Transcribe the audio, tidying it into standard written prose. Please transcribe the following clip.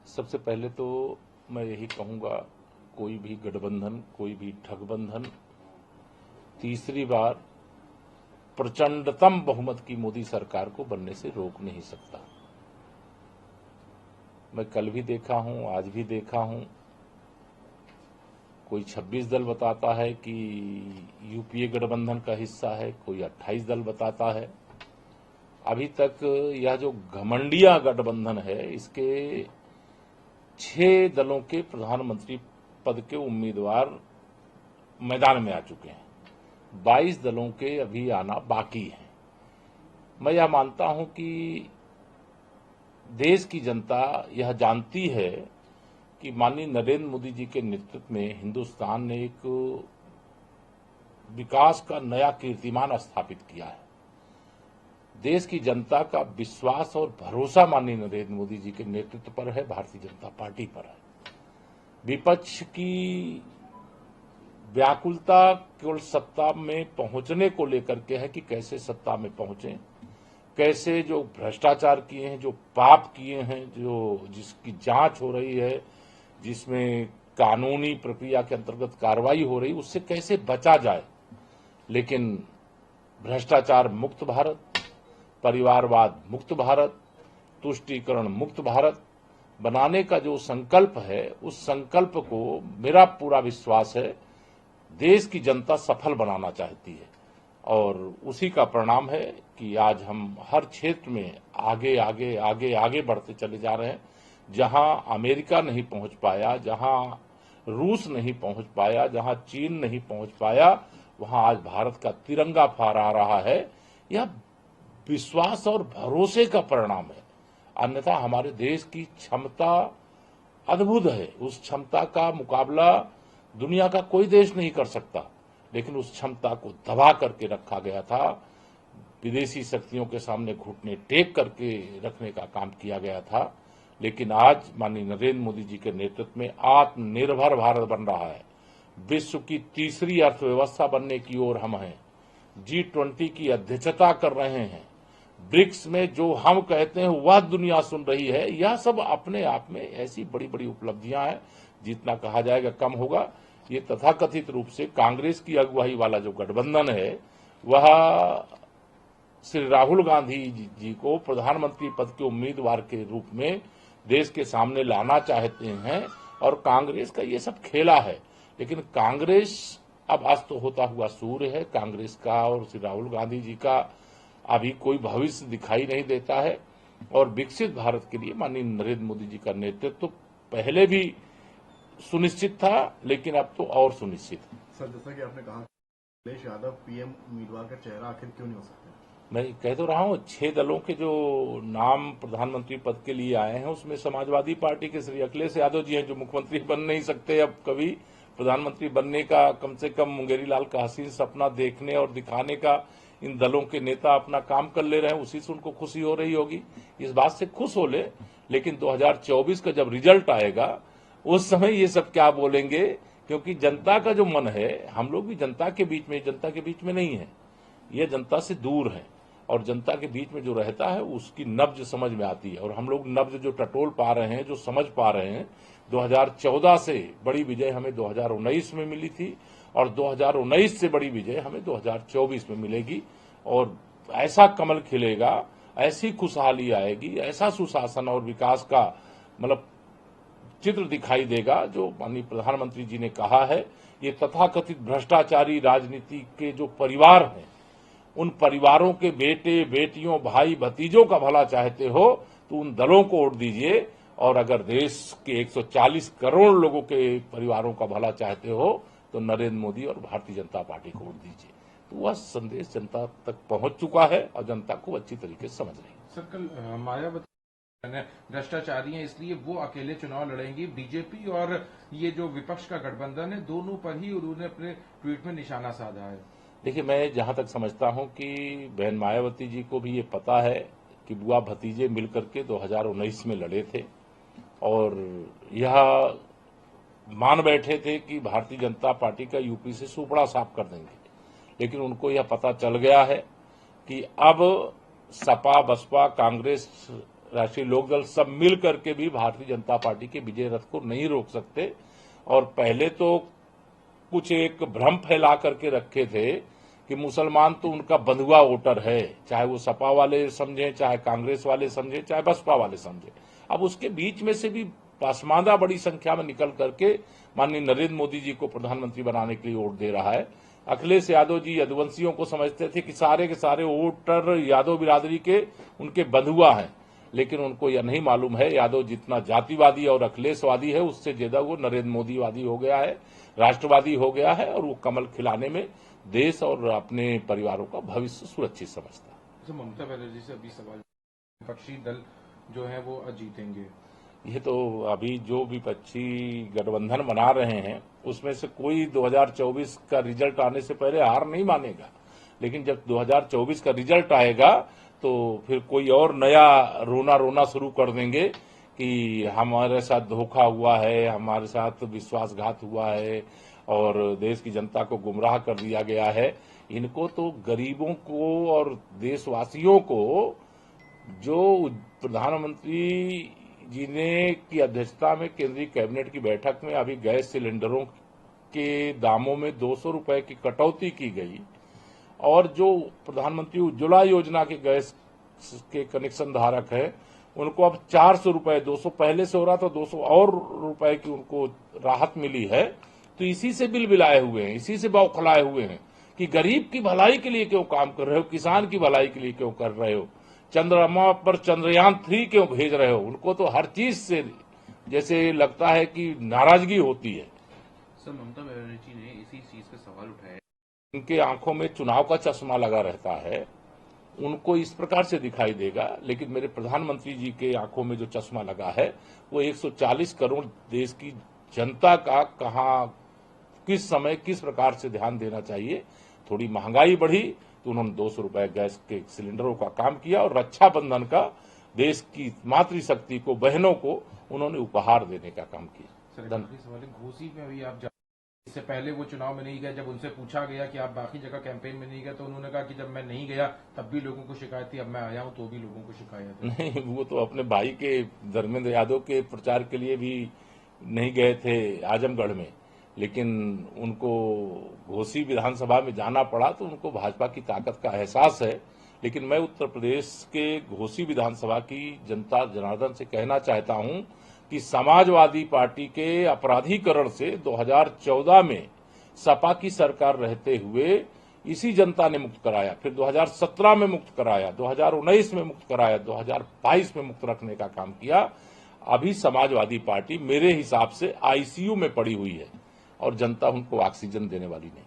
सबसे पहले तो मैं यही कहूंगा, कोई भी गठबंधन, कोई भी ठगबंधन तीसरी बार प्रचंडतम बहुमत की मोदी सरकार को बनने से रोक नहीं सकता। मैं कल भी देखा हूं, आज भी देखा हूं, कोई 26 दल बताता है कि यूपीए गठबंधन का हिस्सा है, कोई 28 दल बताता है। अभी तक यह जो घमंडिया गठबंधन है, इसके 6 दलों के प्रधानमंत्री पद के उम्मीदवार मैदान में आ चुके हैं। 22 दलों के अभी आना बाकी है। मैं यह मानता हूं कि देश की जनता यह जानती है कि माननीय नरेंद्र मोदी जी के नेतृत्व में हिंदुस्तान ने एक विकास का नया कीर्तिमान स्थापित किया है। देश की जनता का विश्वास और भरोसा माननीय नरेंद्र मोदी जी के नेतृत्व पर है, भारतीय जनता पार्टी पर है। विपक्ष की व्याकुलता केवल सत्ता में पहुंचने को लेकर के है कि कैसे सत्ता में पहुंचे, कैसे जो भ्रष्टाचार किए हैं, जो पाप किए हैं, जिसकी जांच हो रही है, जिसमें कानूनी प्रक्रिया के अंतर्गत कार्रवाई हो रही, उससे कैसे बचा जाए। लेकिन भ्रष्टाचार मुक्त भारत, परिवारवाद मुक्त भारत, तुष्टीकरण मुक्त भारत बनाने का जो संकल्प है, उस संकल्प को मेरा पूरा विश्वास है देश की जनता सफल बनाना चाहती है। और उसी का परिणाम है कि आज हम हर क्षेत्र में आगे आगे आगे आगे बढ़ते चले जा रहे हैं। जहां अमेरिका नहीं पहुंच पाया, जहां रूस नहीं पहुंच पाया, जहां चीन नहीं पहुंच पाया, वहां आज भारत का तिरंगा फहरा रहा है। यह विश्वास और भरोसे का परिणाम है। अन्यथा हमारे देश की क्षमता अद्भुत है। उस क्षमता का मुकाबला दुनिया का कोई देश नहीं कर सकता, लेकिन उस क्षमता को दबा करके रखा गया था। विदेशी शक्तियों के सामने घुटने टेक करके रखने का काम किया गया था। लेकिन आज माननीय नरेंद्र मोदी जी के नेतृत्व में आत्मनिर्भर भारत बन रहा है। विश्व की तीसरी अर्थव्यवस्था बनने की ओर हम हैं। G20 की अध्यक्षता कर रहे हैं। ब्रिक्स में जो हम कहते हैं वह दुनिया सुन रही है। यह सब अपने आप में ऐसी बड़ी बड़ी उपलब्धियां हैं, जितना कहा जाएगा कम होगा। ये तथाकथित रूप से कांग्रेस की अगुवाई वाला जो गठबंधन है, वह श्री राहुल गांधी जी को प्रधानमंत्री पद के उम्मीदवार के रूप में देश के सामने लाना चाहते हैं। और कांग्रेस का ये सब खेला है। लेकिन कांग्रेस अब अस्त होता हुआ सूर्य है। कांग्रेस का और श्री राहुल गांधी जी का अभी कोई भविष्य दिखाई नहीं देता है। और विकसित भारत के लिए माननीय नरेंद्र मोदी जी का नेतृत्व पहले भी सुनिश्चित था, लेकिन अब तो और सुनिश्चित है। सर, जैसा कि आपने कहा, अखिलेश यादव पीएम उम्मीदवार का चेहरा आखिर क्यों नहीं हो सकता? मैं कह तो रहा हूं, 6 दलों के जो नाम प्रधानमंत्री पद के लिए आए हैं, उसमें समाजवादी पार्टी के श्री अखिलेश यादव जी हैं, जो मुख्यमंत्री बन नहीं सकते। अब कभी प्रधानमंत्री बनने का कम से कम मुंगेरी लाल का हसीन सपना देखने और दिखाने का इन दलों के नेता अपना काम कर ले रहे हैं। उसी से उनको खुशी हो रही होगी। इस बात से खुश हो ले, लेकिन 2024 का जब रिजल्ट आएगा उस समय ये सब क्या बोलेंगे, क्योंकि जनता का जो मन है, हम लोग भी जनता के बीच में नहीं है, ये जनता से दूर है। और जनता के बीच में जो रहता है उसकी नब्ज समझ में आती है। और हम लोग नब्ज जो टटोल पा रहे हैं, जो समझ पा रहे हैं, 2014 से बड़ी विजय हमें 2019 में मिली थी, और 2019 से बड़ी विजय हमें 2024 में मिलेगी। और ऐसा कमल खिलेगा, ऐसी खुशहाली आएगी, ऐसा सुशासन और विकास का मतलब चित्र दिखाई देगा, जो माननीय प्रधानमंत्री जी ने कहा है। ये तथाकथित भ्रष्टाचारी राजनीति के जो परिवार हैं, उन परिवारों के बेटे बेटियों भाई भतीजों का भला चाहते हो तो उन दलों को वोट दीजिए। और अगर देश के 140 करोड़ लोगों के परिवारों का भला चाहते हो तो नरेंद्र मोदी और भारतीय जनता पार्टी को वोट दीजिए। तो वह संदेश जनता तक पहुंच चुका है और जनता को अच्छी तरीके से समझ रही है। सर, कल मायावती भ्रष्टाचारी हैं, इसलिए वो अकेले चुनाव लड़ेंगी। बीजेपी और ये जो विपक्ष का गठबंधन है, दोनों पर ही उन्होंने अपने ट्वीट में निशाना साधा है। देखिए, मैं जहां तक समझता हूं कि बहन मायावती जी को भी ये पता है कि बुआ भतीजे मिलकर के 2019 में लड़े थे, और यह मान बैठे थे कि भारतीय जनता पार्टी का यूपी से सुपड़ा साफ कर देंगे। लेकिन उनको यह पता चल गया है कि अब सपा बसपा कांग्रेस राष्ट्रीय लोकदल सब मिल करके भी भारतीय जनता पार्टी के विजय रथ को नहीं रोक सकते। और पहले तो कुछ एक भ्रम फैला करके रखे थे कि मुसलमान तो उनका बंधुआ वोटर है, चाहे वो सपा वाले समझे, चाहे कांग्रेस वाले समझे, चाहे बसपा वाले समझे। अब उसके बीच में से भी पसमानदा बड़ी संख्या में निकल करके माननीय नरेंद्र मोदी जी को प्रधानमंत्री बनाने के लिए वोट दे रहा है। अखिलेश यादव जी यदुवंशियों को समझते थे कि सारे के सारे वोटर यादव बिरादरी के उनके बंधुआ हैं, लेकिन उनको यह नहीं मालूम है यादव जितना जातिवादी और अखिलेशवादी है, उससे ज्यादा वो नरेंद्र मोदीवादी हो गया है, राष्ट्रवादी हो गया है, और वो कमल खिलाने में देश और अपने परिवारों का भविष्य सुरक्षित समझता है। ममता बनर्जी से अभी सवाल, विपक्षी दल जो है वो जीतेंगे? ये तो अभी जो विपक्षी गठबंधन बना रहे हैं उसमें से कोई 2024 का रिजल्ट आने से पहले हार नहीं मानेगा, लेकिन जब 2024 का रिजल्ट आएगा तो फिर कोई और नया रोना शुरू कर देंगे कि हमारे साथ धोखा हुआ है, हमारे साथ विश्वासघात हुआ है और देश की जनता को गुमराह कर दिया गया है। इनको तो गरीबों को और देशवासियों को, जो प्रधानमंत्री जी ने की अध्यक्षता में केंद्रीय कैबिनेट की बैठक में अभी गैस सिलेंडरों के दामों में 200 रुपए की कटौती की गई, और जो प्रधानमंत्री उज्ज्वला योजना के गैस के कनेक्शन धारक है उनको अब 400 रुपए, 200 पहले से हो रहा था, 200 और रुपए की उनको राहत मिली है। तो इसी से बिलबिलाए हुए हैं, इसी से बौखलाए हुए हैं कि गरीब की भलाई के लिए क्यों काम कर रहे हो, किसान की भलाई के लिए क्यों कर रहे हो, चंद्रमा पर चंद्रयान 3 क्यों भेज रहे हो। उनको तो हर चीज से जैसे लगता है कि नाराजगी होती है। सर, ममता बनर्जी ने इसी चीज का सवाल उठाया, उनके आंखों में चुनाव का चश्मा लगा रहता है, उनको इस प्रकार से दिखाई देगा, लेकिन मेरे प्रधानमंत्री जी के आंखों में जो चश्मा लगा है वो 140 करोड़ देश की जनता का कहां, किस समय, किस प्रकार से ध्यान देना चाहिए। थोड़ी महंगाई बढ़ी तो उन्होंने 200 रुपए गैस के सिलेंडरों का काम किया, और रक्षाबंधन का देश की मातृशक्ति को, बहनों को उन्होंने उपहार देने का काम किया। सवाल है, घोसी में अभी आप इससे पहले वो चुनाव में नहीं गए, जब उनसे पूछा गया कि आप बाकी जगह कैंपेन में नहीं गए तो उन्होंने कहा कि जब मैं नहीं गया तब भी लोगों को शिकायत थी, अब मैं आया हूं तो भी लोगों को शिकायत है। नहीं, वो तो अपने भाई के धर्मेंद्र यादव के प्रचार के लिए भी नहीं गए थे आजमगढ़ में, लेकिन उनको घोसी विधानसभा में जाना पड़ा तो उनको भाजपा की ताकत का एहसास है। लेकिन मैं उत्तर प्रदेश के घोसी विधानसभा की जनता जनार्दन से कहना चाहता हूं कि समाजवादी पार्टी के अपराधीकरण से 2014 में सपा की सरकार रहते हुए इसी जनता ने मुक्त कराया, फिर 2017 में मुक्त कराया, 2019 में मुक्त कराया, 2022 में मुक्त रखने का काम किया। अभी समाजवादी पार्टी मेरे हिसाब से आईसीयू में पड़ी हुई है और जनता उनको ऑक्सीजन देने वाली नहीं।